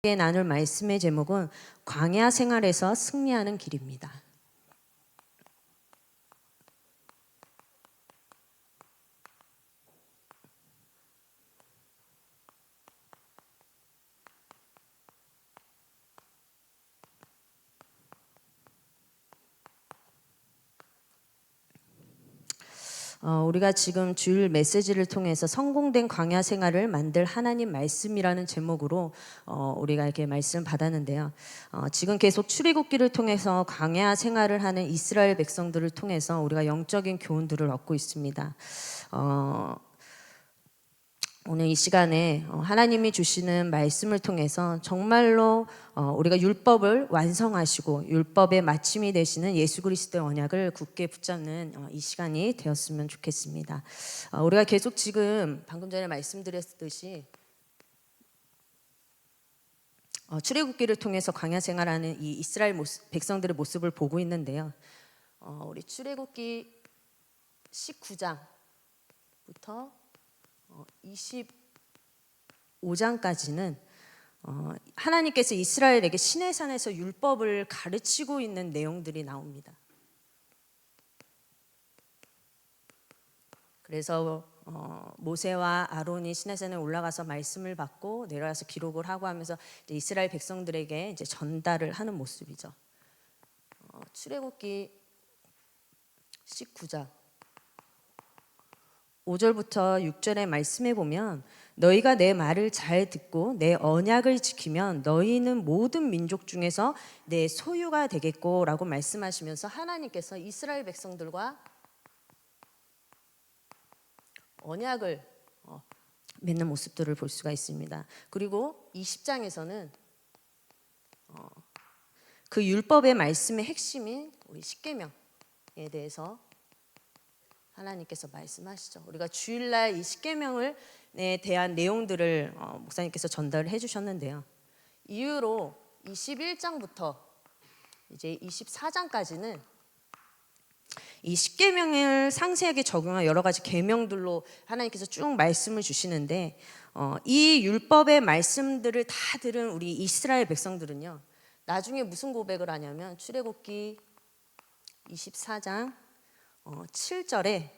나눌 말씀의 제목은 광야 생활에서 승리하는 길입니다. 우리가 지금 주일 메시지를 통해서 성공된 광야 생활을 만들 하나님 말씀이라는 제목으로 우리가 이렇게 말씀을 받았는데요. 지금 계속 출애굽기를 통해서 광야 생활을 하는 이스라엘 백성들을 통해서 우리가 영적인 교훈들을 얻고 있습니다. 오늘 이 시간에 하나님이 주시는 말씀을 통해서 정말로 우리가 율법을 완성하시고 율법의 마침이 되시는 예수 그리스도의 언약을 굳게 붙잡는 이 시간이 되었으면 좋겠습니다. 우리가 계속 지금 방금 전에 말씀드렸듯이 출애굽기를 통해서 광야 생활하는 이 이스라엘 백성들의 모습을 보고 있는데요. 우리 출애굽기 19장부터 25장까지는 하나님께서 이스라엘에게 시내산에서 율법을 가르치고 있는 내용들이 나옵니다. 그래서 모세와 아론이 시내산에 올라가서 말씀을 받고 내려와서 기록을 하고 하면서 이스라엘 백성들에게 이제 전달을 하는 모습이죠. 출애굽기 19장 5절부터 6절의 말씀에 보면 너희가 내 말을 잘 듣고 내 언약을 지키면 너희는 모든 민족 중에서 내 소유가 되겠고 라고 말씀하시면서 하나님께서 이스라엘 백성들과 언약을 맺는 모습들을 볼 수가 있습니다. 그리고 20장에서는 그 율법의 말씀의 핵심인 우리 십계명에 대해서 하나님께서 말씀하시죠. 우리가 주일날 이 십계명에 대한 내용들을 목사님께서 전달을 해주셨는데요. 이후로 21장부터 이제 24장까지는 이 십계명을 상세하게 적용한 여러 가지 계명들로 하나님께서 쭉 말씀을 주시는데 이 율법의 말씀들을 다 들은 우리 이스라엘 백성들은요. 나중에 무슨 고백을 하냐면 출애굽기 24장 7절에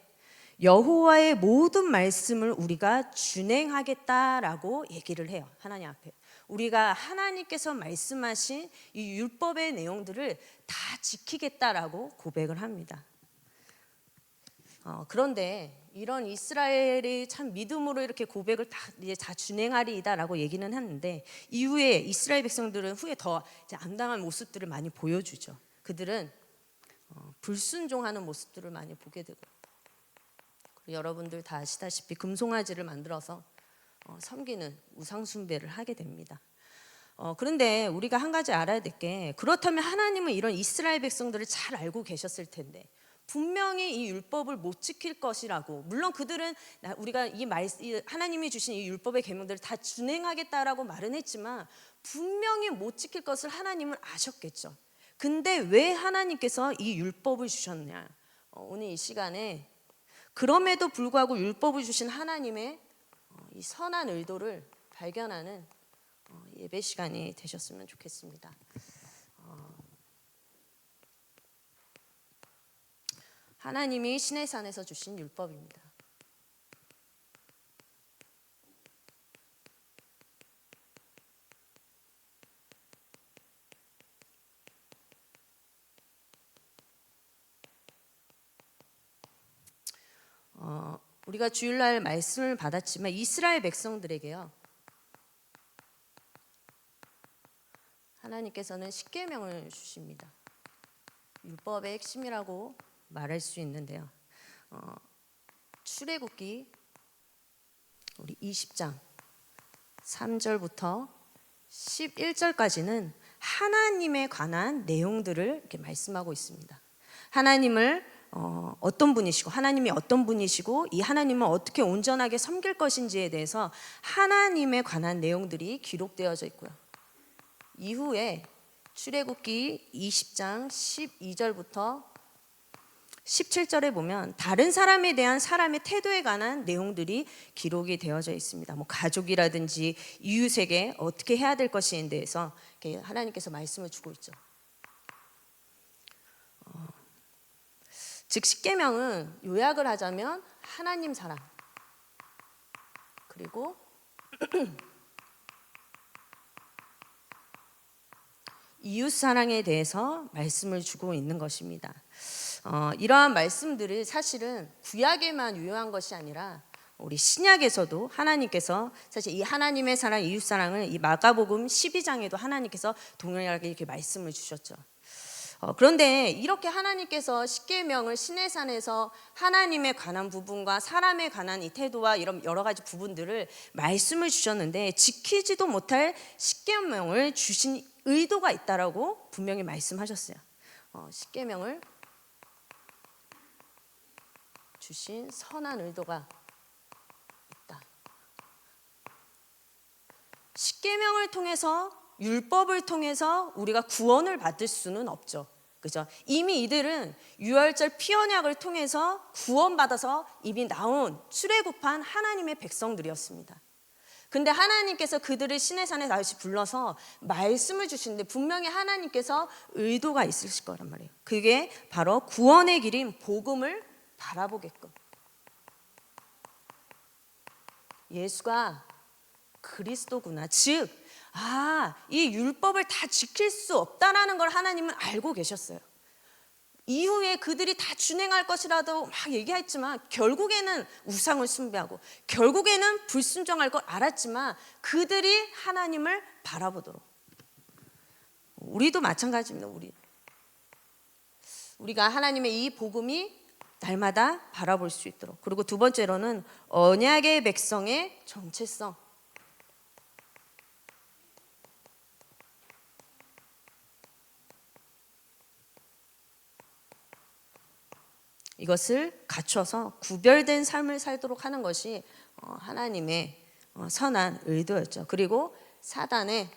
여호와의 모든 말씀을 우리가 준행하겠다라고 얘기를 해요. 하나님 앞에 우리가 하나님께서 말씀하신 이 율법의 내용들을 다 지키겠다라고 고백을 합니다. 그런데 이런 이스라엘이 참 믿음으로 이렇게 고백을 이제 다 준행하리이다라고 얘기는 했는데 이후에 이스라엘 백성들은 후에 더 이제 암담한 모습들을 많이 보여주죠. 그들은 불순종하는 모습들을 많이 보게 되고, 여러분들 다 아시다시피 금송아지를 만들어서 섬기는 우상 숭배를 하게 됩니다. 그런데 우리가 한 가지 알아야 될 게, 그렇다면 하나님은 이런 이스라엘 백성들을 잘 알고 계셨을 텐데 분명히 이 율법을 못 지킬 것이라고, 물론 그들은 우리가 하나님이 주신 이 율법의 계명들을 다 준행하겠다라고 말은 했지만 분명히 못 지킬 것을 하나님은 아셨겠죠. 근데 왜 하나님께서 이 율법을 주셨냐? 오늘 이 시간에 그럼에도 불구하고 율법을 주신 하나님의 이 선한 의도를 발견하는 예배 시간이 되셨으면 좋겠습니다. 하나님이 시내산에서 주신 율법입니다. 우리가 주일날 말씀을 받았지만 이스라엘 백성들에게요, 하나님께서는 십계명을 주십니다. 율법의 핵심이라고 말할 수 있는데요. 출애굽기 우리 20장 3절부터 11절까지는 하나님에 관한 내용들을 이렇게 말씀하고 있습니다. 하나님을 어떤 분이시고 하나님이 어떤 분이시고 이 하나님을 어떻게 온전하게 섬길 것인지에 대해서 하나님에 관한 내용들이 기록되어져 있고요. 이후에 출애굽기 20장 12절부터 17절에 보면 다른 사람에 대한 사람의 태도에 관한 내용들이 기록이 되어져 있습니다. 뭐 가족이라든지 이웃에게 어떻게 해야 될 것인에 대해서 하나님께서 말씀을 주고 있죠. 즉 십계명은 요약을 하자면 하나님 사랑, 그리고 이웃 사랑에 대해서 말씀을 주고 있는 것입니다. 이러한 말씀들을 사실은 구약에만 유효한 것이 아니라 우리 신약에서도 하나님께서 사실 이 하나님의 사랑, 이웃 사랑을 이 마가복음 12장에도 하나님께서 동일하게 이렇게 말씀을 주셨죠. 그런데 이렇게 하나님께서 십계명을 시내산에서 하나님에 관한 부분과 사람에 관한 이 태도와 이런 여러 가지 부분들을 말씀을 주셨는데 지키지도 못할 십계명을 주신 의도가 있다라고 분명히 말씀하셨어요. 십계명을 주신 선한 의도가 있다. 십계명을 통해서, 율법을 통해서 우리가 구원을 받을 수는 없죠. 그죠? 이미 이들은 유월절 피언약을 통해서 구원받아서 이미 나온 출애굽한 하나님의 백성들이었습니다. 근데 하나님께서 그들을 시내산에 다시 불러서 말씀을 주시는데 분명히 하나님께서 의도가 있으실 거란 말이에요. 그게 바로 구원의 길인 복음을 바라보게끔, 예수가 그리스도구나, 즉 이 율법을 다 지킬 수 없다라는 걸 하나님은 알고 계셨어요. 이후에 그들이 다 준행할 것이라도 막 얘기했지만 결국에는 우상을 숭배하고 결국에는 불순종할 걸 알았지만 그들이 하나님을 바라보도록, 우리도 마찬가지입니다. 우리가 하나님의 이 복음이 날마다 바라볼 수 있도록. 그리고 두 번째로는 언약의 백성의 정체성. 이것을 갖춰서 구별된 삶을 살도록 하는 것이 하나님의 선한 의도였죠. 그리고 사단의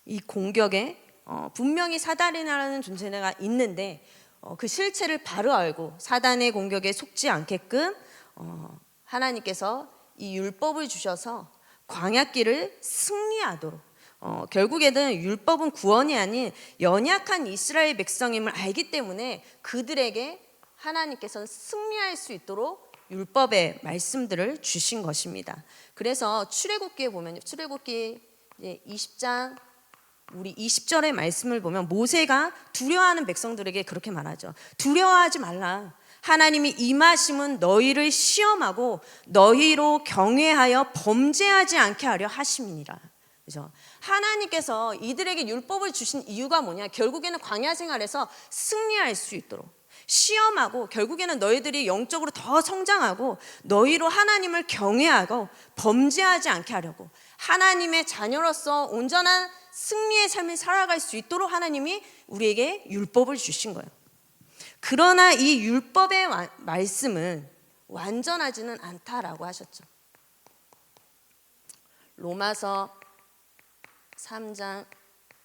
이 공격에 분명히 사단이라는 존재가 있는데 그 실체를 바로 알고 사단의 공격에 속지 않게끔 하나님께서 이 율법을 주셔서 광야길을 승리하도록, 결국에는 율법은 구원이 아닌 연약한 이스라엘 백성임을 알기 때문에 그들에게 하나님께서는 승리할 수 있도록 율법의 말씀들을 주신 것입니다. 그래서 출애굽기에 보면, 출애굽기 20장 우리 20절의 말씀을 보면 모세가 두려워하는 백성들에게 그렇게 말하죠. 두려워하지 말라. 하나님이 임하심은 너희를 시험하고 너희로 경외하여 범죄하지 않게 하려 하심이니라. 그죠? 하나님께서 이들에게 율법을 주신 이유가 뭐냐? 결국에는 광야 생활에서 승리할 수 있도록, 시험하고 결국에는 너희들이 영적으로 더 성장하고 너희로 하나님을 경외하고 범죄하지 않게 하려고, 하나님의 자녀로서 온전한 승리의 삶을 살아갈 수 있도록 하나님이 우리에게 율법을 주신 거예요. 그러나 이 율법의 말씀은 완전하지는 않다라고 하셨죠. 로마서 3장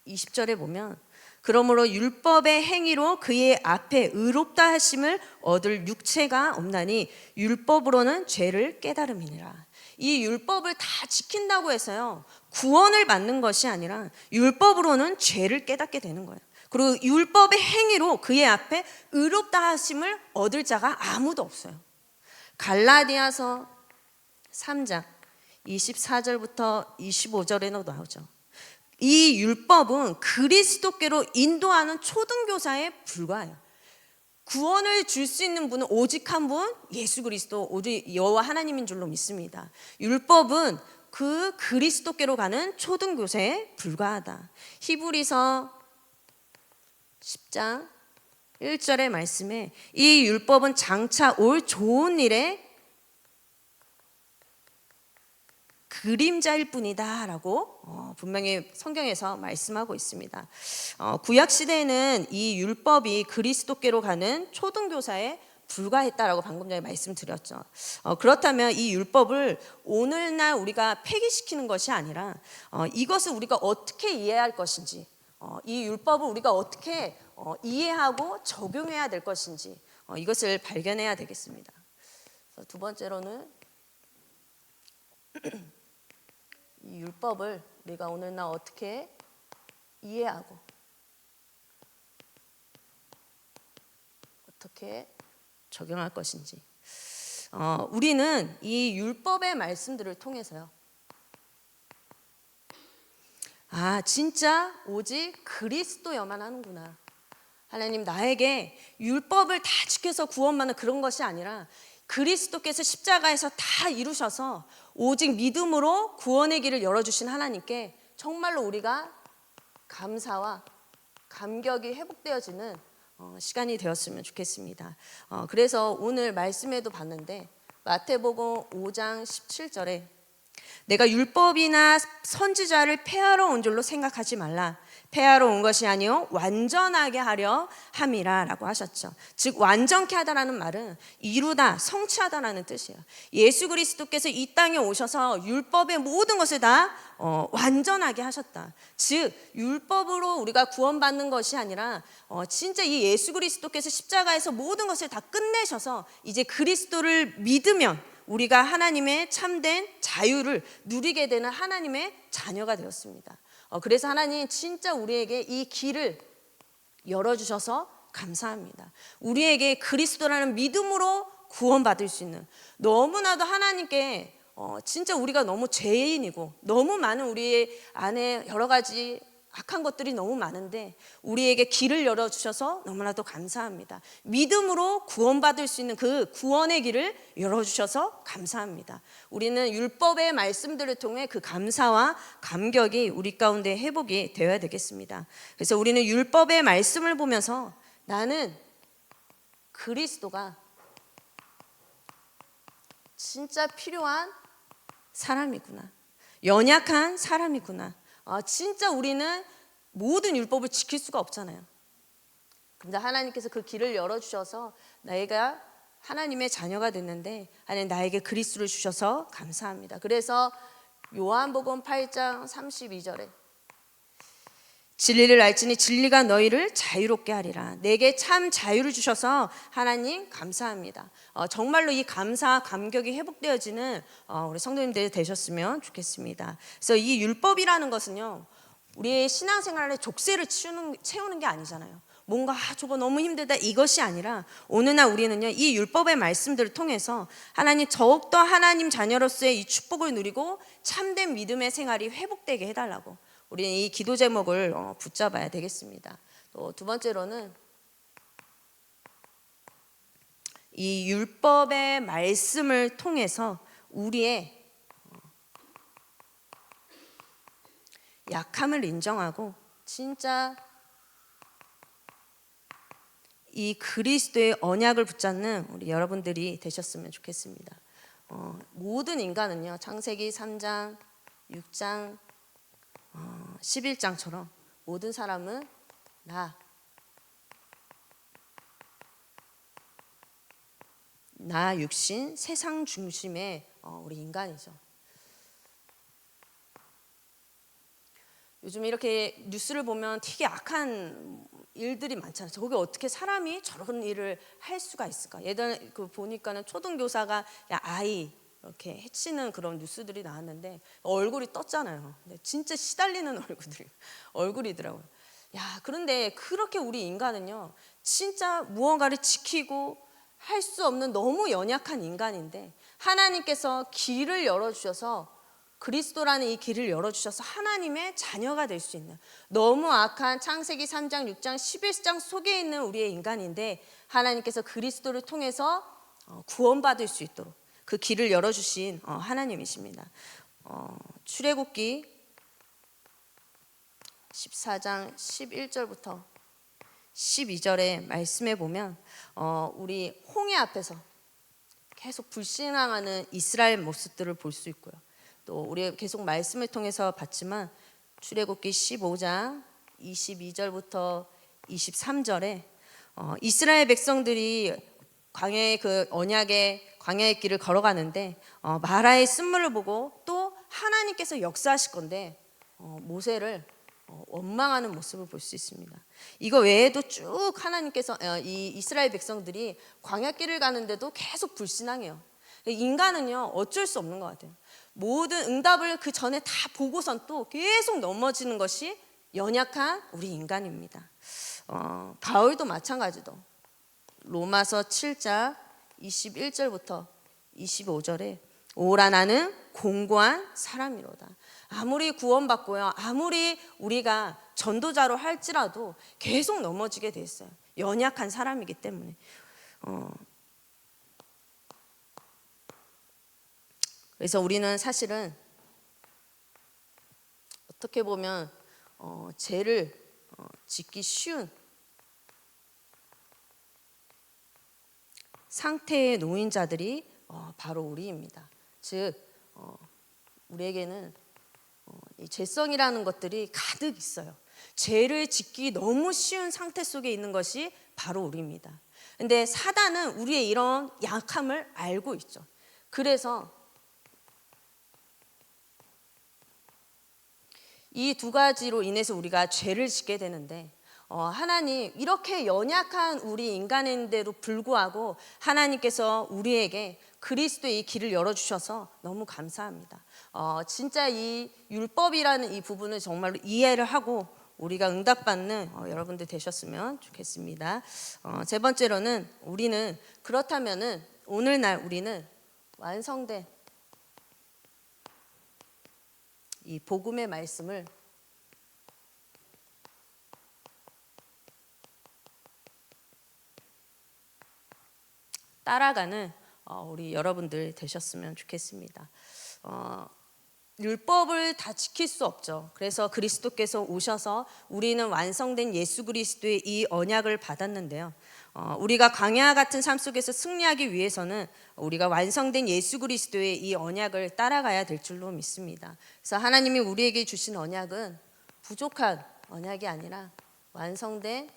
20절에 보면 그러므로 율법의 행위로 그의 앞에 의롭다 하심을 얻을 육체가 없나니 율법으로는 죄를 깨달음이니라. 이 율법을 다 지킨다고 해서요 구원을 받는 것이 아니라 율법으로는 죄를 깨닫게 되는 거예요. 그리고 율법의 행위로 그의 앞에 의롭다 하심을 얻을 자가 아무도 없어요. 갈라디아서 3장 24절부터 25절에도 나오죠. 이 율법은 그리스도께로 인도하는 초등교사에 불과해요. 구원을 줄 수 있는 분은 오직 한 분, 예수 그리스도, 오직 여호와 하나님인 줄로 믿습니다. 율법은 그 그리스도께로 가는 초등교사에 불과하다. 히브리서 10장 1절의 말씀에 이 율법은 장차 올 좋은 일에 그림자일 뿐이다 라고 분명히 성경에서 말씀하고 있습니다. 구약 시대에는 이 율법이 그리스도께로 가는 초등교사에 불과했다라고 방금 전에 말씀드렸죠. 그렇다면 이 율법을 오늘날 우리가 폐기시키는 것이 아니라 이것을 우리가 어떻게 이해할 것인지, 이 율법을 우리가 어떻게 이해하고 적용해야 될 것인지 이것을 발견해야 되겠습니다. 그래서 두 번째로는 이 율법을 우리가 오늘날 어떻게 이해하고 어떻게 적용할 것인지. 우리는 이 율법의 말씀들을 통해서요. 진짜 오직 그리스도여만 하는구나. 하나님, 나에게 율법을 다 지켜서 구원받는 그런 것이 아니라 그리스도께서 십자가에서 다 이루셔서 오직 믿음으로 구원의 길을 열어주신 하나님께 정말로 우리가 감사와 감격이 회복되어지는 시간이 되었으면 좋겠습니다. 그래서 오늘 말씀에도 봤는데 마태복음 5장 17절에 내가 율법이나 선지자를 폐하러 온 줄로 생각하지 말라. 폐하러 온 것이 아니요 완전하게 하려 함이라 라고 하셨죠. 즉 완전케 하다라는 말은 이루다, 성취하다라는 뜻이에요. 예수 그리스도께서 이 땅에 오셔서 율법의 모든 것을 다 완전하게 하셨다. 즉 율법으로 우리가 구원받는 것이 아니라 진짜 이 예수 그리스도께서 십자가에서 모든 것을 다 끝내셔서 이제 그리스도를 믿으면 우리가 하나님의 참된 자유를 누리게 되는 하나님의 자녀가 되었습니다. 그래서 하나님 진짜 우리에게 이 길을 열어주셔서 감사합니다. 우리에게 그리스도라는 믿음으로 구원받을 수 있는, 너무나도 하나님께 진짜 우리가 너무 죄인이고 너무 많은 우리 안에 여러 가지 악한 것들이 너무 많은데 우리에게 길을 열어주셔서 너무나도 감사합니다. 믿음으로 구원받을 수 있는 그 구원의 길을 열어주셔서 감사합니다. 우리는 율법의 말씀들을 통해 그 감사와 감격이 우리 가운데 회복이 되어야 되겠습니다. 그래서 우리는 율법의 말씀을 보면서 나는 그리스도가 진짜 필요한 사람이구나, 연약한 사람이구나. 진짜 우리는 모든 율법을 지킬 수가 없잖아요. 근데 하나님께서 그 길을 열어주셔서 내가 하나님의 자녀가 됐는데 하나님 나에게 그리스도를 주셔서 감사합니다. 그래서 요한복음 8장 32절에 진리를 알지니 진리가 너희를 자유롭게 하리라. 내게 참 자유를 주셔서 하나님 감사합니다. 정말로 이 감사 감격이 회복되어지는 우리 성도님들 되셨으면 좋겠습니다. 그래서 이 율법이라는 것은요 우리의 신앙생활에 족쇄를 채우는 게 아니잖아요. 뭔가 저거 너무 힘들다 이것이 아니라 오늘날 우리는요 이 율법의 말씀들을 통해서 하나님 더욱더 하나님 자녀로서의 이 축복을 누리고 참된 믿음의 생활이 회복되게 해달라고 우리는 이 기도 제목을 붙잡아야 되겠습니다. 또 두 번째로는 이 율법의 말씀을 통해서 우리의 약함을 인정하고 진짜 이 그리스도의 언약을 붙잡는 우리 여러분들이 되셨으면 좋겠습니다. 모든 인간은요 창세기 3장, 6장, 11장처럼 모든 사람은 나 육신 세상 중심의 우리 인간이죠. 요즘 이렇게 뉴스를 보면 되게 악한 일들이 많잖아요. 저게 어떻게 사람이 저런 일을 할 수가 있을까? 예전에 보니까는 초등교사가 아이 이렇게 해치는 그런 뉴스들이 나왔는데 얼굴이 떴잖아요. 근데 진짜 시달리는 얼굴이더라고요. 그런데 그렇게 우리 인간은요, 진짜 무언가를 지키고 할 수 없는 너무 연약한 인간인데 하나님께서 길을 열어주셔서 그리스도라는 이 길을 열어주셔서 하나님의 자녀가 될 수 있는 너무 악한 창세기 3장, 6장, 11장 속에 있는 우리의 인간인데 하나님께서 그리스도를 통해서 구원받을 수 있도록 그 길을 열어주신 하나님이십니다. 출애굽기 14장 11절부터 12절의 말씀에 보면 우리 홍해 앞에서 계속 불신앙하는 이스라엘 모습들을 볼 수 있고요. 또 우리 계속 말씀을 통해서 봤지만 출애굽기 15장 22절부터 23절에 이스라엘 백성들이 광야의 그 언약의 광야의 길을 걸어가는데 마라의 쓴물을 보고 또 하나님께서 역사하실 건데 모세를 원망하는 모습을 볼 수 있습니다. 이거 외에도 쭉 하나님께서 이 이스라엘 백성들이 광야길을 가는데도 계속 불신앙해요. 인간은요 어쩔 수 없는 것 같아요. 모든 응답을 그 전에 다 보고선 또 계속 넘어지는 것이 연약한 우리 인간입니다. 바울도 마찬가지도 로마서 7장 21절부터 25절에 오라 나는 공고한 사람이로다. 아무리 구원받고요, 아무리 우리가 전도자로 할지라도 계속 넘어지게 돼 있어요. 연약한 사람이기 때문에. 그래서 우리는 사실은 어떻게 보면 죄를 짓기 쉬운 상태에 놓인 자들이 바로 우리입니다. 즉 우리에게는 이 죄성이라는 것들이 가득 있어요. 죄를 짓기 너무 쉬운 상태 속에 있는 것이 바로 우리입니다. 근데 사단은 우리의 이런 약함을 알고 있죠. 그래서 이 두 가지로 인해서 우리가 죄를 짓게 되는데 하나님 이렇게 연약한 우리 인간인데도 불구하고 하나님께서 우리에게 그리스도의 이 길을 열어주셔서 너무 감사합니다. 진짜 이 율법이라는 이 부분을 정말로 이해를 하고 우리가 응답받는 여러분들 되셨으면 좋겠습니다. 세 번째로는 우리는 그렇다면은 오늘날 우리는 완성된 이 복음의 말씀을 따라가는 우리 여러분들 되셨으면 좋겠습니다. 율법을 다 지킬 수 없죠. 그래서 그리스도께서 오셔서 우리는 완성된 예수 그리스도의 이 언약을 받았는데요. 우리가 광야 같은 삶 속에서 승리하기 위해서는 우리가 완성된 예수 그리스도의 이 언약을 따라가야 될 줄로 믿습니다. 그래서 하나님이 우리에게 주신 언약은 부족한 언약이 아니라 완성된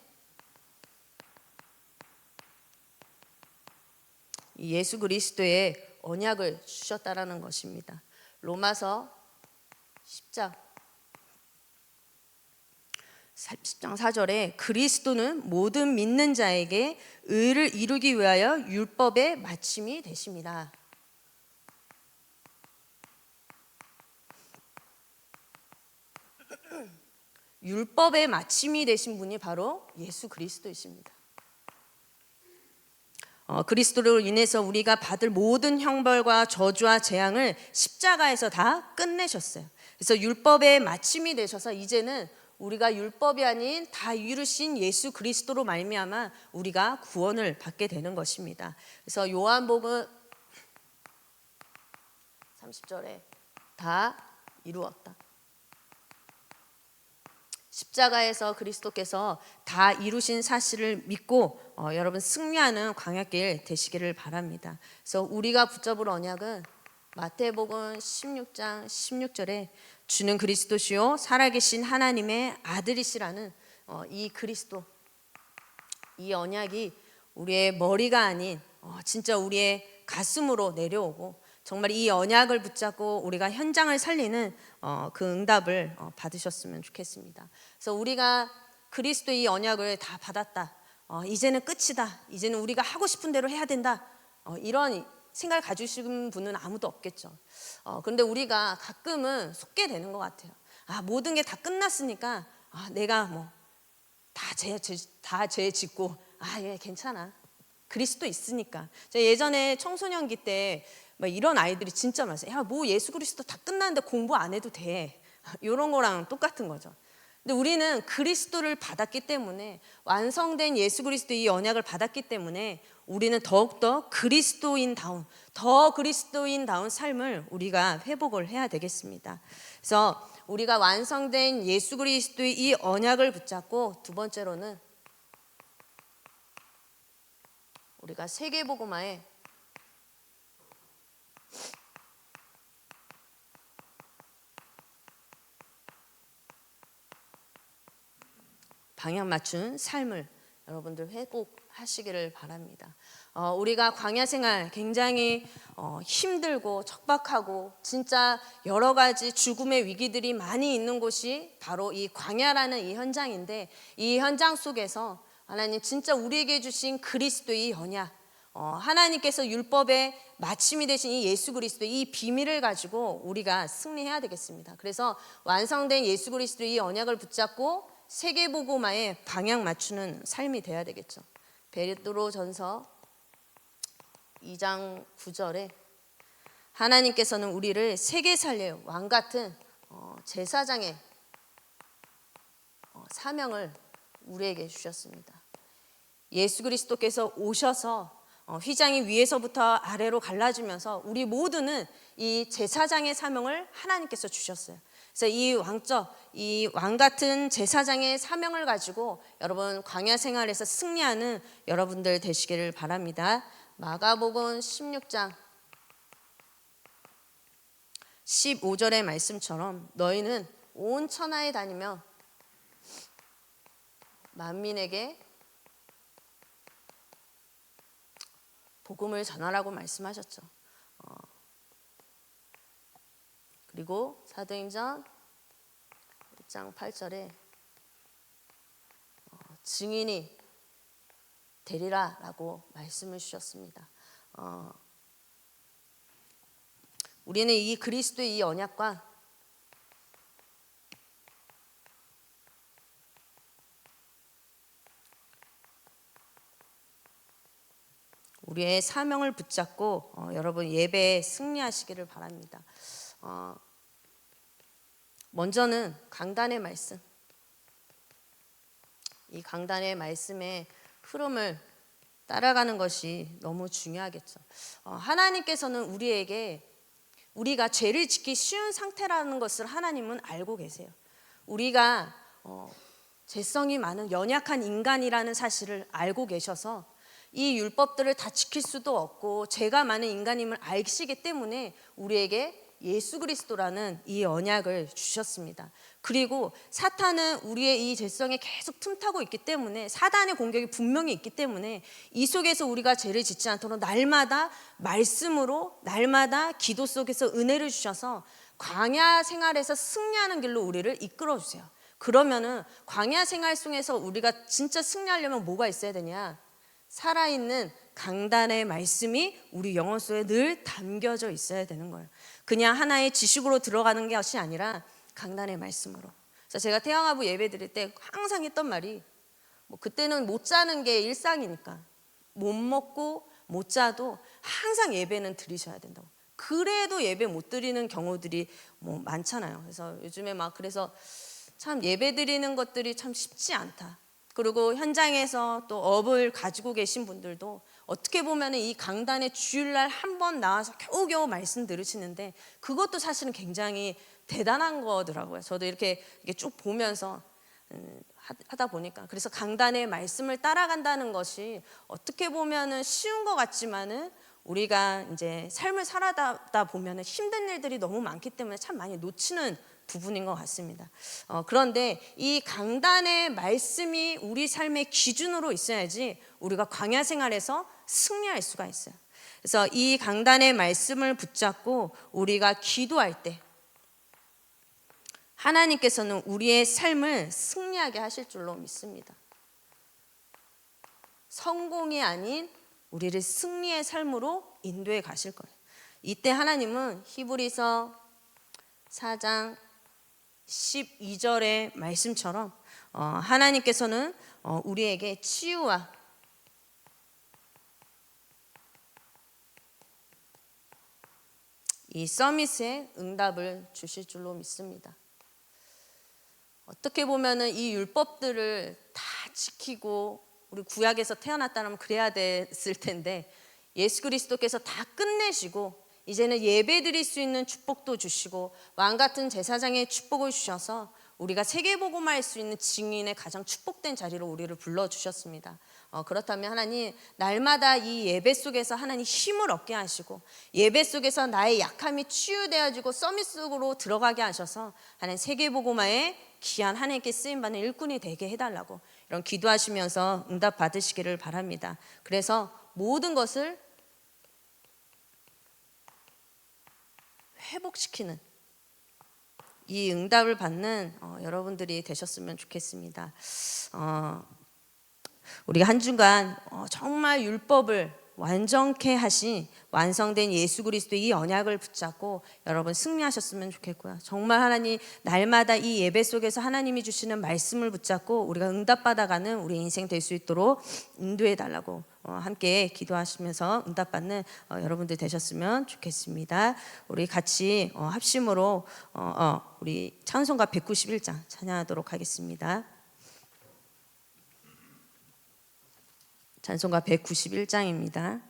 예수 그리스도의 언약을 주셨다라는 것입니다. 로마서 10장 4절에 그리스도는 모든 믿는 자에게 의를 이루기 위하여 율법의 마침이 되십니다. 율법의 마침이 되신 분이 바로 예수 그리스도이십니다. 그리스도로 인해서 우리가 받을 모든 형벌과 저주와 재앙을 십자가에서 다 끝내셨어요. 그래서 율법의 마침이 되셔서 이제는 우리가 율법이 아닌 다 이루신 예수 그리스도로 말미암아 우리가 구원을 받게 되는 것입니다. 그래서 요한복음 30절에 다 이루었다. 십자가에서 그리스도께서 다 이루신 사실을 믿고 여러분 승리하는 광야길 되시기를 바랍니다. 그래서 우리가 붙잡을 언약은 마태복음 16장 16절에 주는 그리스도시요 살아계신 하나님의 아들이시라는 이 그리스도, 이 언약이 우리의 머리가 아닌 진짜 우리의 가슴으로 내려오고 정말 이 언약을 붙잡고 우리가 현장을 살리는 그 응답을 받으셨으면 좋겠습니다. 그래서 우리가 그리스도의 이 언약을 다 받았다. 이제는 끝이다. 이제는 우리가 하고 싶은 대로 해야 된다. 이런 생각을 가지신 분은 아무도 없겠죠. 그런데 우리가 가끔은 속게 되는 것 같아요. 모든 게 다 끝났으니까 내가 뭐 다 죄 짓고 예, 괜찮아. 그리스도 있으니까. 제가 예전에 청소년기 때 막 이런 아이들이 진짜 많았어요. 야, 뭐 예수 그리스도 다 끝났는데 공부 안 해도 돼. 이런 거랑 똑같은 거죠. 근데 우리는 그리스도를 받았기 때문에 완성된 예수 그리스도의 이 언약을 받았기 때문에 우리는 더욱더 더 그리스도인다운 삶을 우리가 회복을 해야 되겠습니다. 그래서 우리가 완성된 예수 그리스도의 이 언약을 붙잡고 두 번째로는 우리가 세계복음화에 방향 맞춘 삶을 여러분들 회복하시기를 바랍니다. 우리가 광야 생활 굉장히 힘들고 척박하고 진짜 여러 가지 죽음의 위기들이 많이 있는 곳이 바로 이 광야라는 이 현장인데, 이 현장 속에서 하나님 진짜 우리에게 주신 그리스도의 언약, 하나님께서 율법의 마침이 되신 이 예수 그리스도의 이 비밀을 가지고 우리가 승리해야 되겠습니다. 그래서 완성된 예수 그리스도의 이 언약을 붙잡고 세계복음화에 방향 맞추는 삶이 돼야 되겠죠. 베드로전서 2장 9절에 하나님께서는 우리를 세계 살려요 왕 같은 제사장의 사명을 우리에게 주셨습니다. 예수 그리스도께서 오셔서 휘장이 위에서부터 아래로 갈라지면서 우리 모두는 이 제사장의 사명을 하나님께서 주셨어요. 그래서 이 왕 같은 제사장의 사명을 가지고 여러분 광야 생활에서 승리하는 여러분들 되시기를 바랍니다. 마가복음 16장 15절의 말씀처럼 너희는 온 천하에 다니며 만민에게 복음을 전하라고 말씀하셨죠. 그리고 사도행전 1장 8절에 증인이 되리라 라고 말씀을 주셨습니다. 우리는 이 그리스도의 이 언약과 우리의 사명을 붙잡고 여러분 예배에 승리하시기를 바랍니다. 먼저는 강단의 말씀, 이 강단의 말씀의 흐름을 따라가는 것이 너무 중요하겠죠. 하나님께서는 우리가 죄를 짓기 쉬운 상태라는 것을 하나님은 알고 계세요. 우리가 죄성이 많은 연약한 인간이라는 사실을 알고 계셔서 이 율법들을 다 지킬 수도 없고 죄가 많은 인간임을 아시기 때문에 우리에게 예수 그리스도라는 이 언약을 주셨습니다. 그리고 사탄은 우리의 이 죄성에 계속 틈타고 있기 때문에, 사단의 공격이 분명히 있기 때문에 이 속에서 우리가 죄를 짓지 않도록 날마다 말씀으로, 날마다 기도 속에서 은혜를 주셔서 광야 생활에서 승리하는 길로 우리를 이끌어 주세요. 그러면은 광야 생활 속에서 우리가 진짜 승리하려면 뭐가 있어야 되냐? 살아있는 강단의 말씀이 우리 영혼 속에 늘 담겨져 있어야 되는 거예요. 그냥 하나의 지식으로 들어가는 것이 아니라 강단의 말씀으로. 그래서 제가 태영아부 예배 드릴 때 항상 했던 말이, 그때는 못 자는 게 일상이니까 못 먹고 못 자도 항상 예배는 드리셔야 된다고. 그래도 예배 못 드리는 경우들이 많잖아요. 그래서 요즘에 그래서 참 예배 드리는 것들이 참 쉽지 않다. 그리고 현장에서 또 업을 가지고 계신 분들도 어떻게 보면 이 강단에 주일날 한 번 나와서 겨우겨우 말씀 들으시는데 그것도 사실은 굉장히 대단한 거더라고요. 저도 이렇게 쭉 보면서 하다 보니까, 그래서 강단의 말씀을 따라간다는 것이 어떻게 보면은 쉬운 것 같지만은 우리가 이제 삶을 살아다 보면은 힘든 일들이 너무 많기 때문에 참 많이 놓치는 부분인 것 같습니다. 그런데 이 강단의 말씀이 우리 삶의 기준으로 있어야지 우리가 광야 생활에서 승리할 수가 있어요. 그래서 이 강단의 말씀을 붙잡고 우리가 기도할 때 하나님께서는 우리의 삶을 승리하게 하실 줄로 믿습니다. 성공이 아닌 우리를 승리의 삶으로 인도해 가실 거예요. 이때 하나님은 히브리서 4장 12절의 말씀처럼 하나님께서는 우리에게 치유와 이 서밋의 응답을 주실 줄로 믿습니다. 어떻게 보면은 이 율법들을 다 지키고 우리 구약에서 태어났다면 그래야 됐을 텐데 예수 그리스도께서 다 끝내시고 이제는 예배 드릴 수 있는 축복도 주시고 왕 같은 제사장의 축복을 주셔서 우리가 세계복음화할 수 있는 증인의 가장 축복된 자리로 우리를 불러주셨습니다. 그렇다면 하나님, 날마다 이 예배 속에서 하나님 힘을 얻게 하시고 예배 속에서 나의 약함이 치유되어지고 서밋 속으로 들어가게 하셔서 하나님 세계복음화에 귀한 하나님께 쓰임받는 일꾼이 되게 해달라고, 이런 기도하시면서 응답 받으시기를 바랍니다. 그래서 모든 것을 회복시키는 이 응답을 받는 여러분들이 되셨으면 좋겠습니다. 우리가 한 주간 정말 율법을 완전케 하신 완성된 예수 그리스도의 이 언약을 붙잡고 여러분 승리하셨으면 좋겠고요. 정말 하나님 날마다 이 예배 속에서 하나님이 주시는 말씀을 붙잡고 우리가 응답받아가는 우리 인생 될 수 있도록 인도해 달라고 함께 기도하시면서 응답받는 여러분들 되셨으면 좋겠습니다. 우리 같이 합심으로 우리 찬송가 191장 찬양하도록 하겠습니다. 찬송가 191장입니다.